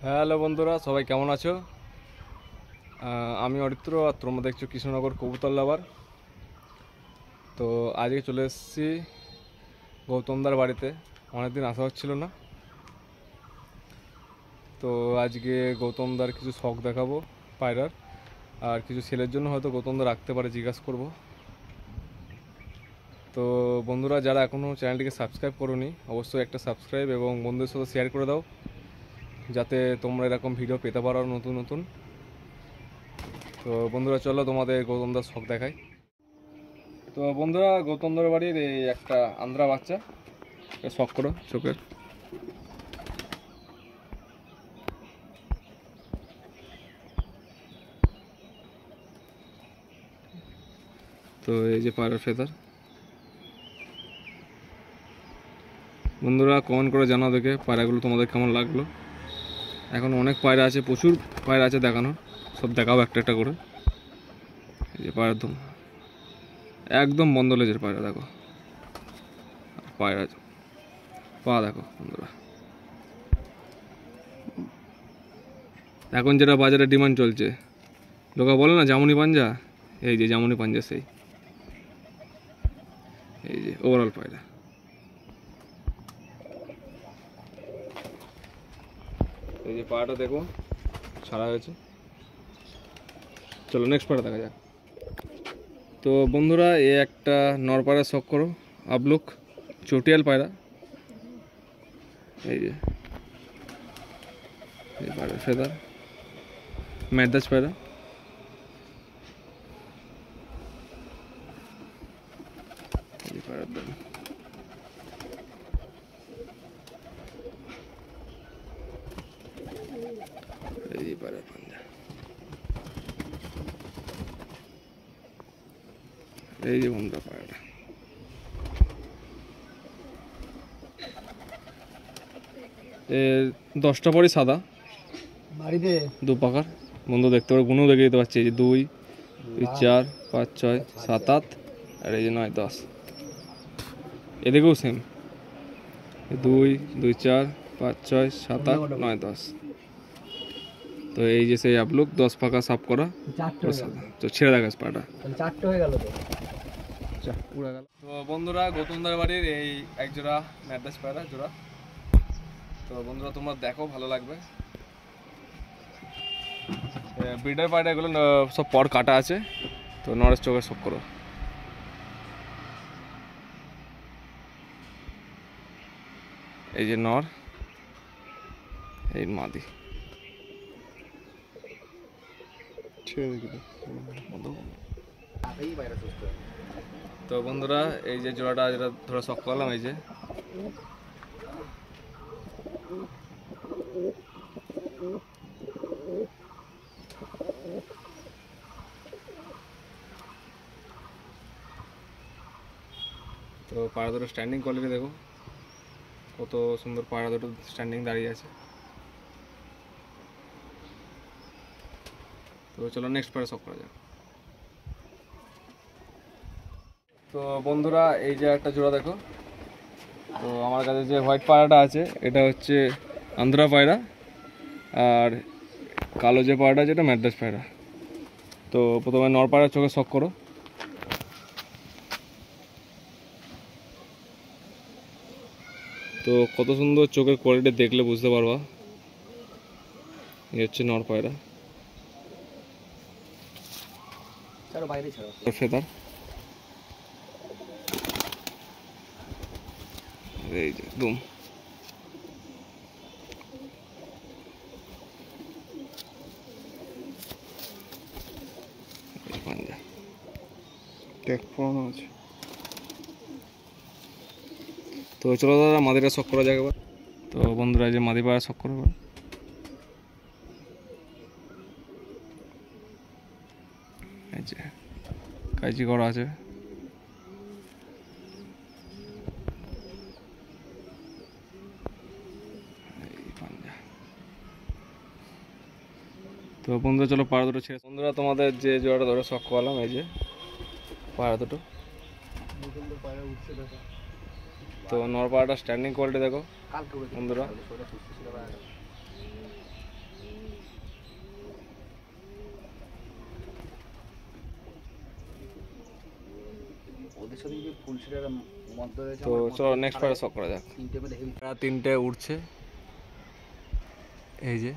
Hello বন্ধুরা, সবাই কেমন আছো? আমি অরিত্র, আর তোমরা দেখছো কৃষ্ণনগর কবুতর লাভার। তো আজকে চলে এসেছি গৌতমদার বাড়িতে। অনেকদিন আসা হচ্ছিল না, তো আজকে গৌতমদার কিছু শখ দেখাবো পায়রার, আর কিছু ছেলের জন্য হয়তো গৌতমদা রাখতে পারে, জিজ্ঞাসা করবো। তো বন্ধুরা, যারা এখনও চ্যানেলটিকে সাবস্ক্রাইব করোনি, অবশ্যই একটা সাবস্ক্রাইব এবং বন্ধুদের সাথে শেয়ার করে দাও, যাতে তোমরা এরকম ভিডিও পেতে পারো নতুন নতুন। তো বন্ধুরা, চলো তোমাদের গৌতমদার শখ দেখাই। তো বন্ধুরা, গৌতমদার বাড়ির এই একটা আন্দ্রা বাচ্চা, শখ করো চোখের। তো এই যে পায়রা ফেদার। বন্ধুরা, কমেন্ট করে জানাও দেখে পায়রাগুলো তোমাদের কেমন লাগলো। এখন অনেক পায়রা আছে, প্রচুর পায়রা আছে দেখানোর, সব দেখাবো একটা একটা করে। এই যে পায়রা একদম বন্ধ লেজের পায়রা, দেখো পায়রা পা দেখো বন্ধুরা। এখন যেটা বাজারে ডিমান্ড চলছে, লোকা বলে না জামুনি পাঞ্জা, এই যে জামুনি পাঞ্জা, সেই এই যে ওভারঅল পায়রা। এই যে পায়রাটা দেখো ছাড়া হয়েছে। চলো নেক্সট পায়রা দেখা যাক। তো বন্ধুরা, এ একটা নর পায়রা শখ করো, আবলুক চটিয়াল পায়রা। এই যে পায়রা ফেদার, ম্যাডাস পায়রা। এই পায়রার দাম এই যে পায়রা পাঞ্জা, এই যে বন্ধুরা পায়রাটা। এর 10টা পরই সাদা, বাড়িতে দু পাখার। বন্ধু দেখতে পারো, গুণও দেখে দিতে পারছি। এই যে 2, 4, 5, 6, 7, 8, আর এই যে 9, 10। এদিকেও সেম, 2, 2, 4, 5, 6, 7, 8, 9, 10। তো এই যে সেই আপলুক 10 পাখা সাফ করা, তো ছেড়ে দেখা পাটা 4টে হয়ে গেল। উড়ে গেল। তো বন্ধুরা, গৌতমদার বাড়ির এই এক জোড়া ম্যাড্রাস পায়রা জোড়া। তো বন্ধুরা, তোমরা দেখো, ভালো লাগবে। ব্রিডার পায়রা এগুলো সব পর কাটা আছে, তো নরেশ চোখে শখ করো। এই যে নর, এই মাদি। তো বন্ধুরা, এই যে জোড়াটা যেটা ধরে শখ করলাম, এই যে তো পায়রা দুটো স্ট্যান্ডিং কোয়ালিটি দেখো, কত সুন্দর পায়রা দুটো স্ট্যান্ডিং দাঁড়িয়ে আছে। তো চলো নেক্সট পায়রা শখ করা যাক। তো বন্ধুরা, এই যে একটা জোড়া দেখো। তো আমার কাছে যে হোয়াইট পায়রাটা আছে, এটা হচ্ছে আন্ধ্রা পায়রা, আর কালো যে পায়রাটা আছে এটা ম্যাড্রাস পায়রা। তো প্রথমে নর পায়রার চোখে শখ করো। তো কত সুন্দর চোখের কোয়ালিটি দেখলে বুঝতে পারবা। এই হচ্ছে নর পায়রা, ফেদার। এই যে দুম। পাঞ্জা আছে। তো চলো দাদা, মাদিটা শখ করা যাক এবার। তো বন্ধুরা, যে মাদি পায়রা শখ করো এবার। এই যে কাইচি করা আছে। তো বন্ধুরা, চলো পায়রা দুটো ছেড়ে। বন্ধুরা, তোমাদের যে জোড়াটা ধরে শখ করলাম, এই যে পায়রা দুটো। তো নর পায়রাটা স্ট্যান্ডিং কোয়ালিটি দেখো বন্ধুরা। ওদের সাথে কি ফুলশিরার মধ্য রয়েছে তো চলো নেক্সট পায়রা শখ করা যাক। তিনটে মধ্যে হেভি পায়রা তিনটে উঠছে, এই যে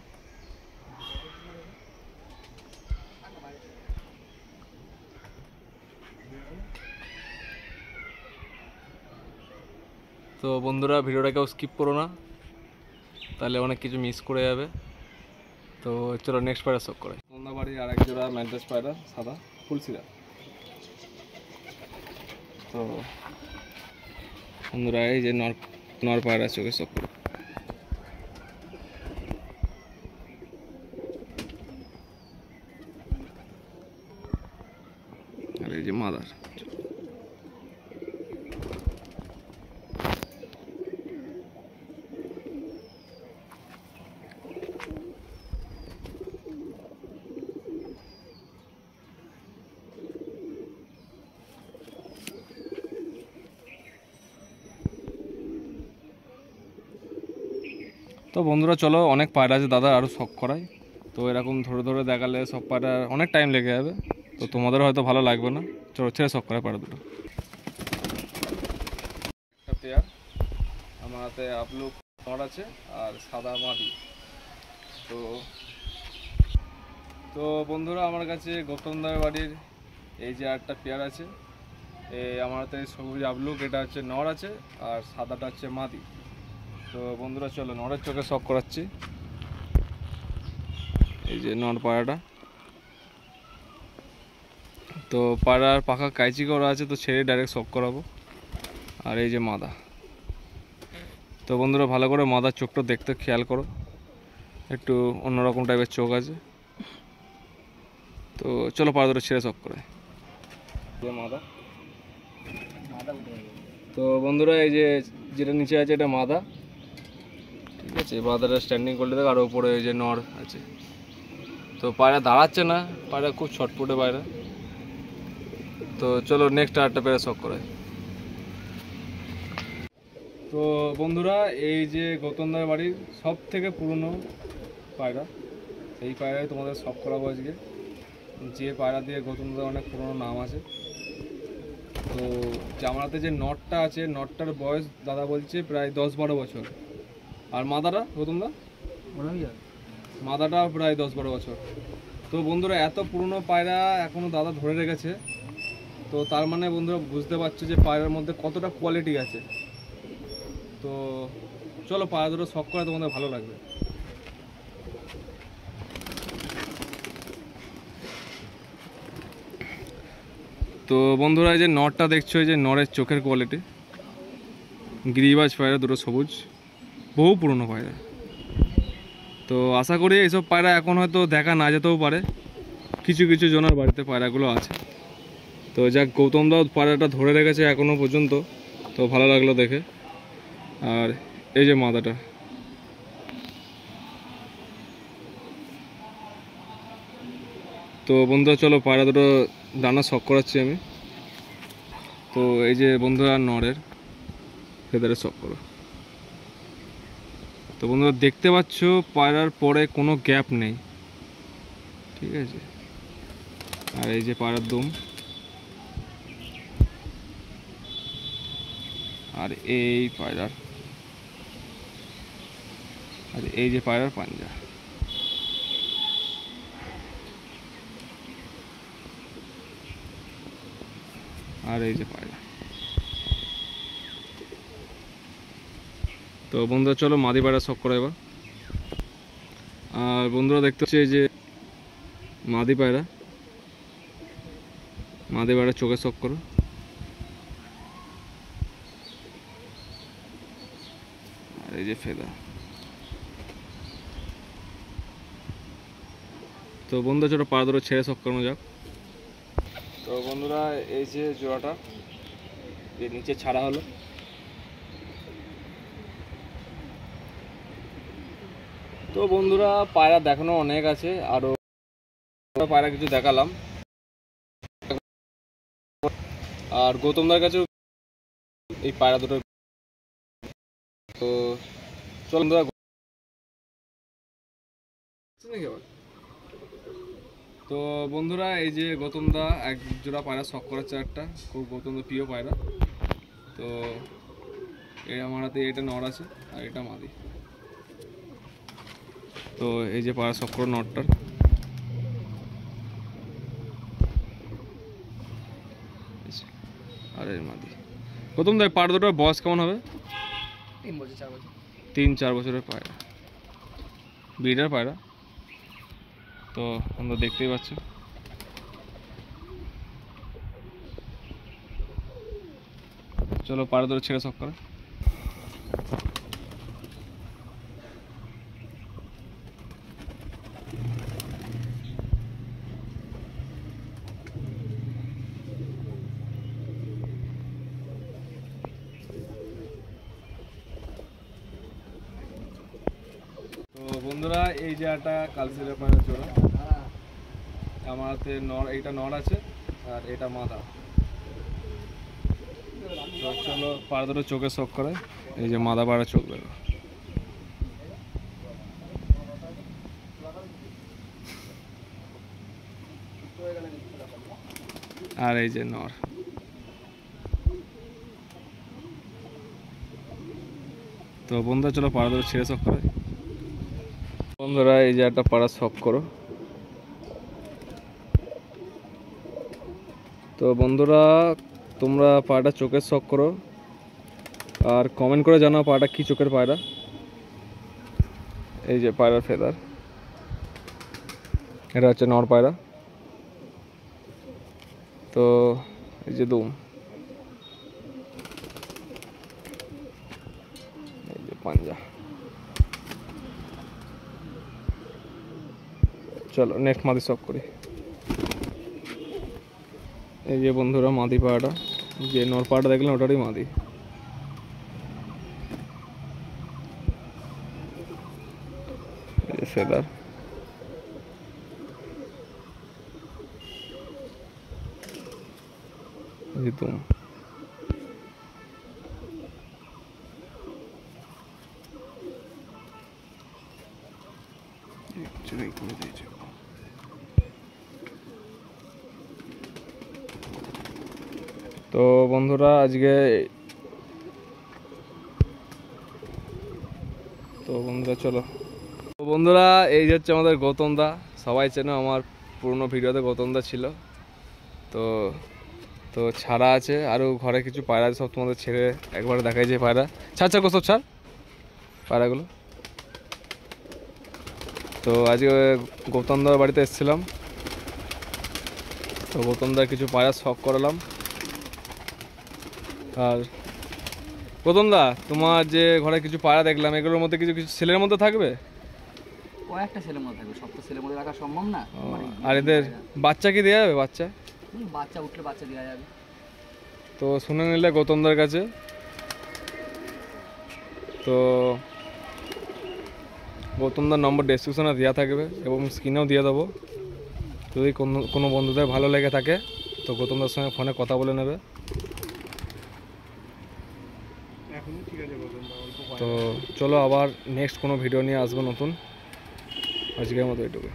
তো বন্ধুরা ভিডিওটা কেউ স্কিপ করো না, তাহলে অনেক কিছু মিস করে যাবে। তো চলো নেক্সট পায়রা শখ করে। সন্ধ্যাবাড়ির আরেক জোড়া ম্যান্টাস পায়রা সাদা ফুলশিরা। তো বন্ধুরা এই যে নর পায়রা চোখে শখ করো। আর এই যে মাদার। তো বন্ধুরা চলো, অনেক পায়রা আছে দাদা আরও শখ করায়। তো এরকম ধরে ধরে দেখালে সব পায়রা অনেক টাইম লেগে যাবে, তো তোমাদের হয়তো ভালো লাগবে না। চলো ছেড়ে শখ করায় পায়রা দুটো। একটা পেয়ার আমার হাতে আপলু নর আছে আর সাদা মাদি। তো তো বন্ধুরা আমার কাছে গৌতমদার বাড়ির এই যে একটা পেয়ার আছে, আমার হাতে সবুজ আপলুক, এটা হচ্ছে নর আছে আর সাদাটা হচ্ছে মাদি। তো বন্ধুরা চলো নরের চোখে শখ করাচ্ছি। এই যে নর পায়রাটা, তো পায়রার পাখা কাইচি করা আছে, তো ছেড়ে ডাইরেক্ট শখ করাবো। আর এই যে মাদা। তো বন্ধুরা ভালো করে মাদার চোখটা দেখতে খেয়াল করো, একটু অন্যরকম টাইপের চোখ আছে। তো চলো পায়রা দুটো ছেড়ে শখ করে মাদা। মাথা উঠে গেছে তো বন্ধুরা এই যে যেটা নিচে আছে এটা মাদা, ঠিক আছে। মাদাটা স্ট্যান্ডিং করলে দেখ, আর উপরে এই যে নর আছে। তো পায়রা দাঁড়াচ্ছে না, পায়রা খুব ছটপটে পায়রা। তো চলো নেক্সট আরেকটা পেয়ারা শখ করে। তো বন্ধুরা এই যে গৌতমদার বাড়ির সব থেকে পুরনো পায়রা, সেই পায়রায় তোমাদের শখ করাবো আজকে। যে পায়রা দিয়ে গৌতমদার অনেক পুরনো নাম আছে। তো জামানাতে যে নটটা আছে, নটটার বয়স দাদা বলছে প্রায় 10-12 বছর। আর মাদাটা গৌতমদা, মনে হয় মাদাটা প্রায় 10-12 বছর। তো বন্ধুরা এত পুরনো পায়রা এখনও দাদা ধরে রেখেছে, তো তার মানে বন্ধুরা বুঝতে পারছো যে পায়রার মধ্যে কতটা কোয়ালিটি আছে। তো চলো পায়রা দুটো শখ করে, তোমাদের ভালো লাগবে। তো বন্ধুরা এই যে নরটা দেখছো, এই যে নরের চোখের কোয়ালিটি, গিরিবাজ পায়রা দুটো সবুজ, বহু পুরনো পায়রা। তো আশা করি এইসব পায়রা এখন হয়তো দেখা না যেতেও পারে, কিছু কিছু জনের বাড়িতে পায়রাগুলো আছে। তো যাক গৌতম দাও পায়রাটা ধরে রেখেছে এখনো পর্যন্ত, তো ভালো লাগলো দেখে। আর এই যে মাদাটা, তো বন্ধুরা চলো পায়রা দুটো দানা শখ করাচ্ছি আমি। তো এই যে বন্ধুরা নরের ফেদারে শখ করো। তো বন্ধুরা দেখতে পাচ্ছ পায়রার পরে কোনো গ্যাপ নেই, ঠিক আছে। আর এই যে পায়রার দুম, আর এই পায়রার, আর এই যে পায়রার পাঞ্জা। আর এই যে পায়রা। তো বন্ধুরা চলো মাদি পায়রা শখ করো এবার। আর বন্ধুরা দেখতে হচ্ছে এই যে মাদি পায়রা, মাদি পায়রা চোখে শখ করো। আর এই যে ফেদা। তো বন্ধুরা ছোটো পায়রা দুটো ছেড়ে শখ করানো যাক। তো বন্ধুরা এই যে জোড়াটা যে নিচে ছাড়া হলো, তো বন্ধুরা পায়রা দেখানো অনেক আছে, আরও পায়রা কিছু দেখালাম। আর গৌতমদার কাছেও এই পায়রা দুটো। তো চল বন্ধুরা, তো বন্ধুরা এই যে গৌতম দা এক জোড়া পায়রা শখ করাচ্ছে একটা, খুব গৌতম দা প্রিয় পায়রা। তো এই আমার হাতে এটা নর আছে আর এটা মাদি। তো এই যে পায়রা শখ করো নরটার, আর এর মাদি। গৌতম দা পায়রা দুটোর বয়স কেমন হবে? 3 বছর 4 বছর। 3-4 বছরের পায়রা, ব্রিডার পায়রা। তো আমরা দেখতেই পাচ্ছেন। চলো পায়রা দুটো ছেড়ে শখ করে। তো বন্ধুরা এই যে একটা কালসিরা পায়রা জোড়া, আমার হাতে নর, এইটা নর আছে আর এটা মাদা। তো চলো পায়রা দুটো চোখে শখ করে। এই যে মাদা পায়রা চোখ দেখো, আর এই যে নর। তো বন্ধুরা চলো পায়রা দুটো ছেড়ে শখ করে। বন্ধুরা এই যে একটা পায়রা শখ করো। তো বন্ধুরা তোমরা পায়রাটা চোখের শখ করো আর কমেন্ট করে জানাও পায়রাটা কী চোখের পায়রা। এই যে পায়রার ফেদার, এটা হচ্ছে নর পায়রা। তো এই যে দুম, এই যে পাঞ্জা। চলো নেক্সট মাদি শখ করি। এই যে বন্ধুরা মাদি পায়রাটা, যে নর পায়রাটা দেখলেন ওটারই মাদি। এই যে ফেদার, এই যে দুম। তো বন্ধুরা আজকে চলো। তো বন্ধুরা এই যে হচ্ছে আমাদের গৌতম দা, সবাই চেনো, আমার পুরনো ভিডিওতে গৌতম দা ছিল। তো তো ছাড়া আছে আরও ঘরে কিছু পায়রা আছে, সব তোমাদের ছেড়ে একবার দেখাই যে পায়রা। ছাড় ছাড় সব ছাড় পায়রাগুলো। তো আজকে গৌতম দার বাড়িতে এসেছিলাম, তো গৌতম দার কিছু পায়রা শখ করালাম। আর গৌতম দা তোমার যে ঘরে কিছু পায়রা দেখলাম, এগুলোর মধ্যে কিছু কিছু ছেলের মধ্যে থাকবে? কয়েকটা ছেলের মধ্যে থাকবে, সব তো ছেলের মধ্যে রাখা সম্ভব না। আর এদের বাচ্চা কি দেওয়া যাবে? বাচ্চা বাচ্চা উঠলে বাচ্চা দেওয়া যাবে। তো শুনে নিলে গৌতমদার কাছে। তো গৌতমদার নম্বর ডেসক্রিপশনে দেওয়া থাকবে এবং স্ক্রিনেও দিয়ে দেবো। যদি কোনো বন্ধুদের ভালো লেগে থাকে তো গৌতমদার সঙ্গে ফোনে কথা বলে নেবে। তো চলো আবার নেক্সট কোনো ভিডিও নিয়ে আসবো নতুন। আজকের মতো এটুকু।